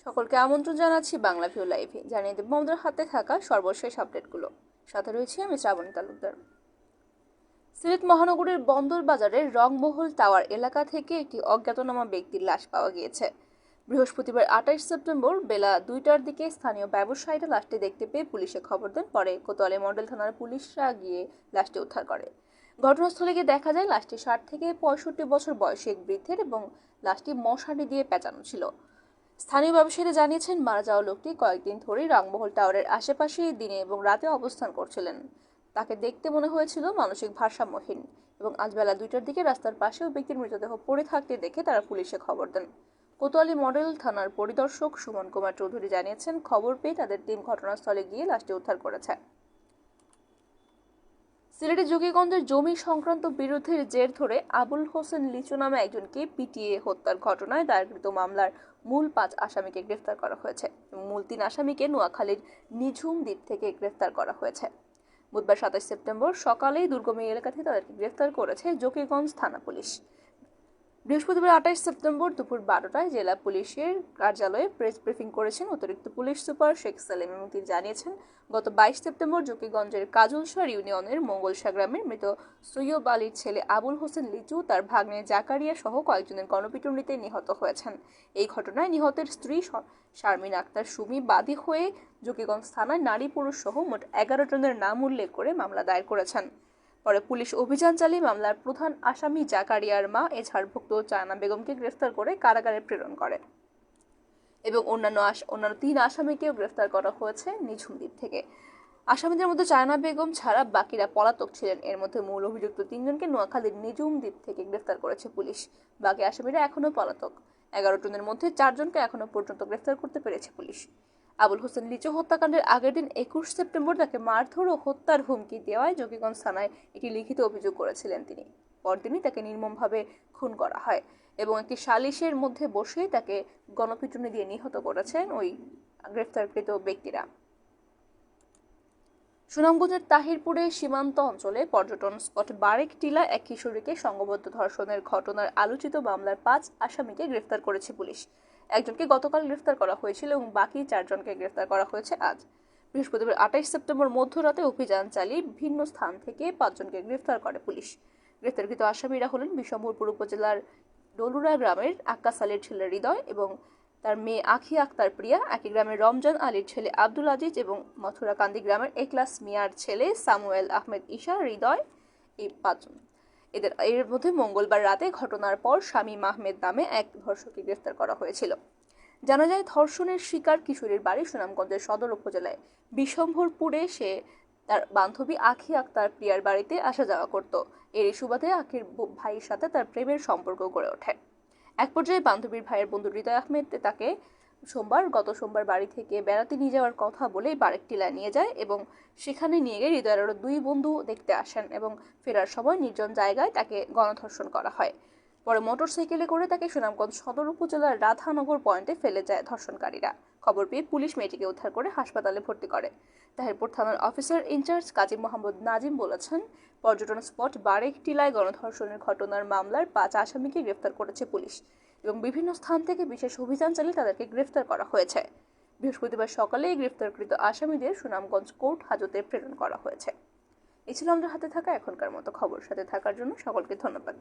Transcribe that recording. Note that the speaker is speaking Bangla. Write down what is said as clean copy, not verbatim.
সকলকে আমন্ত্রণ জানাচ্ছি বাংলাভিউ লাইভে। জানিয়ে দেব আমাদের হাতে থাকা সর্বশেষ আপডেটগুলো। সাথে রয়েছে আমি শ্রাবণী তালুকদার। সিলেট মহানগরীর বন্দর বাজারের রংমহল টাওয়ার এলাকা থেকে একটি অজ্ঞাতনামা ব্যক্তির লাশ পাওয়া গিয়েছে। বৃহস্পতিবার 28 সেপ্টেম্বর বেলা 2টার দিকে স্থানীয় ব্যবসায়ীরা লাশটি দেখতে পেয়ে পুলিশে খবর দেন। পরে কোতোয়ালি মডেল থানার পুলিশরা গিয়ে লাশটি উদ্ধার করে। ঘটনাস্থলে গিয়ে দেখা যায় লাশটি 60 থেকে 65 বছর বয়সী এক বৃদ্ধের এবং লাশটি মশারি দিয়ে পেঁচানো ছিল। স্থানীয় ব্যবসায়ীরা জানিয়েছেন, মারা যাওয়া লোকটি কয়েকদিন ধরেই রংমহল টাওয়ারের আশেপাশে দিনে এবং রাতে অবস্থান করছিলেন। তাকে দেখতে মনে হয়েছিল মানসিক ভারসাম্যহীন এবং আজ বেলা 2টার দিকে রাস্তার পাশেও ব্যক্তির মৃতদেহ পড়ে থাকতে দেখে তারা পুলিশে খবর দেন। কোতোয়ালি মডেল থানার পরিদর্শক সুমন কুমার চৌধুরী জানিয়েছেন, খবর পেয়ে তাদের টিম ঘটনাস্থলে গিয়ে লাশটি উদ্ধার করেছে। সিলেটের যোগীগঞ্জের জমি সংক্রান্ত বিরোধের জের ধরে আবুল হোসেন লিচু নামে একজনকে পিটিয়ে হত্যার ঘটনায় দায়েরকৃত মামলার মূল 5 আসামিকে গ্রেফতার করা হয়েছে এবং মূল 3 আসামিকে নোয়াখালীর নিঝুম দ্বীপ থেকে গ্রেফতার করা হয়েছে। বুধবার 27 সেপ্টেম্বর সকালে দুর্গম এলাকা থেকে তাদেরকে গ্রেফতার করেছে যোগীগঞ্জ থানা পুলিশ। বৃহস্পতিবার 28 সেপ্টেম্বর দুপুর 12টায় জেলা পুলিশের কার্যালয়ে প্রেস ব্রিফিং করেছেন অতিরিক্ত পুলিশ সুপার শেখ সালেম এবং তিনি জানিয়েছেন, গত 22 সেপ্টেম্বর যোগীগঞ্জের কাজলসার ইউনিয়নের মঙ্গলসা গ্রামের মৃত সৈয়ব আলীর ছেলে আবুল হোসেন লিচু তার ভাগ্নে জাকারিয়া সহ কয়েকজনের গণপিটুনিতে নিহত হয়েছেন। এই ঘটনায় নিহতের স্ত্রী শারমিন আক্তার সুমি বাদী হয়ে যোগীগঞ্জ থানায় নারী পুরুষ সহ মোট 11 জনের নাম উল্লেখ করে মামলা দায়ের করেছেন। পরে পুলিশ অভিযান চালিয়ে মামলার প্রধান আসামি জাকারিয়ার মা এছাড়ভুক্ত চায়না বেগমকে গ্রেফতার করে কারাগারে প্রেরণ করে এবং অন্যান্য 3 আসামিকেও গ্রেফতার করা হয়েছে নিঝুম দ্বীপ থেকে। আসামিদের মধ্যে চায়না বেগম ছাড়া বাকিরা পলাতক ছিলেন। এর মধ্যে মূল অভিযুক্ত 3 জনকে নোয়াখালীর নিঝুম দ্বীপ থেকে গ্রেফতার করেছে পুলিশ। বাকি আসামিরা এখনো পলাতক। 11 জনের মধ্যে 4 জনকে এখনো পর্যন্ত গ্রেফতার করতে পেরেছে পুলিশ। আবুল হোসেন লিচু হত্যাকাণ্ডের আগের দিন 21 সেপ্টেম্বর তাকে মারধর ও হত্যার হুমকি দেওয়ায় যোগীগঞ্জ থানায় একটি লিখিত অভিযোগ করেছিলেন তিনি। পরদিনই তাকে নির্মমভাবে খুন করা হয় এবং একটি সালিশের মধ্যে বসে তাকে গণপিটুনি দিয়ে নিহত করেছেন ওই গ্রেফতারকৃত ব্যক্তিরা। সুনামগঞ্জের তাহিরপুরে সীমান্ত অঞ্চলে পর্যটন স্পট বারেক টিলা এক কিশোরীকে সংঘবদ্ধ ধর্ষণের ঘটনার আলোচিত মামলার 5 আসামিকে গ্রেফতার করেছে পুলিশ। একজনকে গতকাল গ্রেফতার করা হয়েছিল এবং বাকি 4 জনকে গ্রেফতার করা হয়েছে আজ। বৃহস্পতিবার 28 সেপ্টেম্বর মধ্যরাতে অভিযান চালিয়ে ভিন্ন স্থান থেকে 5 জনকে গ্রেফতার করে পুলিশ। গ্রেফতারকৃত আসামিরা হলেন বিশম্ভরপুর উপজেলার ডলুরা গ্রামের আক্কাস আলীর ছেলে হৃদয় এবং তার মেয়ে আখি আক্তার প্রিয়া, একই গ্রামের রমজান আলীর ছেলে আব্দুল আজিজ এবং মথুরাকান্দি গ্রামের একলাস মিয়ার ছেলে সামুয়েল আহমেদ ঈশা হৃদয়, এই 5 জন। এর মধ্যে মঙ্গলবার রাতে ঘটনার পর শামীম আহমেদ নামে এক ধর্ষককে গ্রেফতার করা হয়েছিল। জানা যায়, ধর্ষণের শিকার কিশোরীর বাড়ি সুনামগঞ্জের সদর উপজেলায় বিশম্ভরপুরে। সে তার বান্ধবী আখি আক্তার প্রিয়ার বাড়িতে আসা যাওয়া করত। এর সুবাদে আখির ভাইয়ের সাথে তার প্রেমের সম্পর্ক গড়ে ওঠে। এক পর্যায়ে বান্ধবীর ভাইয়ের বন্ধু হৃদয় আহমেদ তাকে গত সোমবার বাড়ি থেকে বেড়াতে নিয়ে যাওয়ার কথা বলে বারেক টিলায় নিয়ে যায় এবং সেখানে নিয়ে গিয়ে হৃদয়ের আরো 2 বন্ধু দেখতে আসেন এবং ফেরার সময় নির্জন জায়গায় তাকে গণধর্ষণ করা হয়। পরে মোটরসাইকেলে করে তাকে সুনামগঞ্জ সদর উপজেলার রাধানগর পয়েন্টে ফেলে যায় ধর্ষণকারীরা। খবর পেয়ে পুলিশ মেয়েটিকে উদ্ধার করে হাসপাতালে ভর্তি করে। তাহিরপুর থানার অফিসার ইনচার্জ কাজী মোহাম্মদ নাজিম বলেছেন, পর্যটন স্পট বারেক টিলায় গণধর্ষণের ঘটনার মামলার 5 আসামিকে গ্রেফতার করেছে পুলিশ এবং বিভিন্ন স্থান থেকে বিশেষ অভিযান চালিয়ে তাদেরকে গ্রেফতার করা হয়েছে। বৃহস্পতিবার সকালে গ্রেফতারকৃত আসামিদের সুনামগঞ্জ কোর্ট হাজতে প্রেরণ করা হয়েছে। এই ছিল আমাদের হাতে থাকা এখনকার মতো খবর। সাথে থাকার জন্য সকলকে ধন্যবাদ।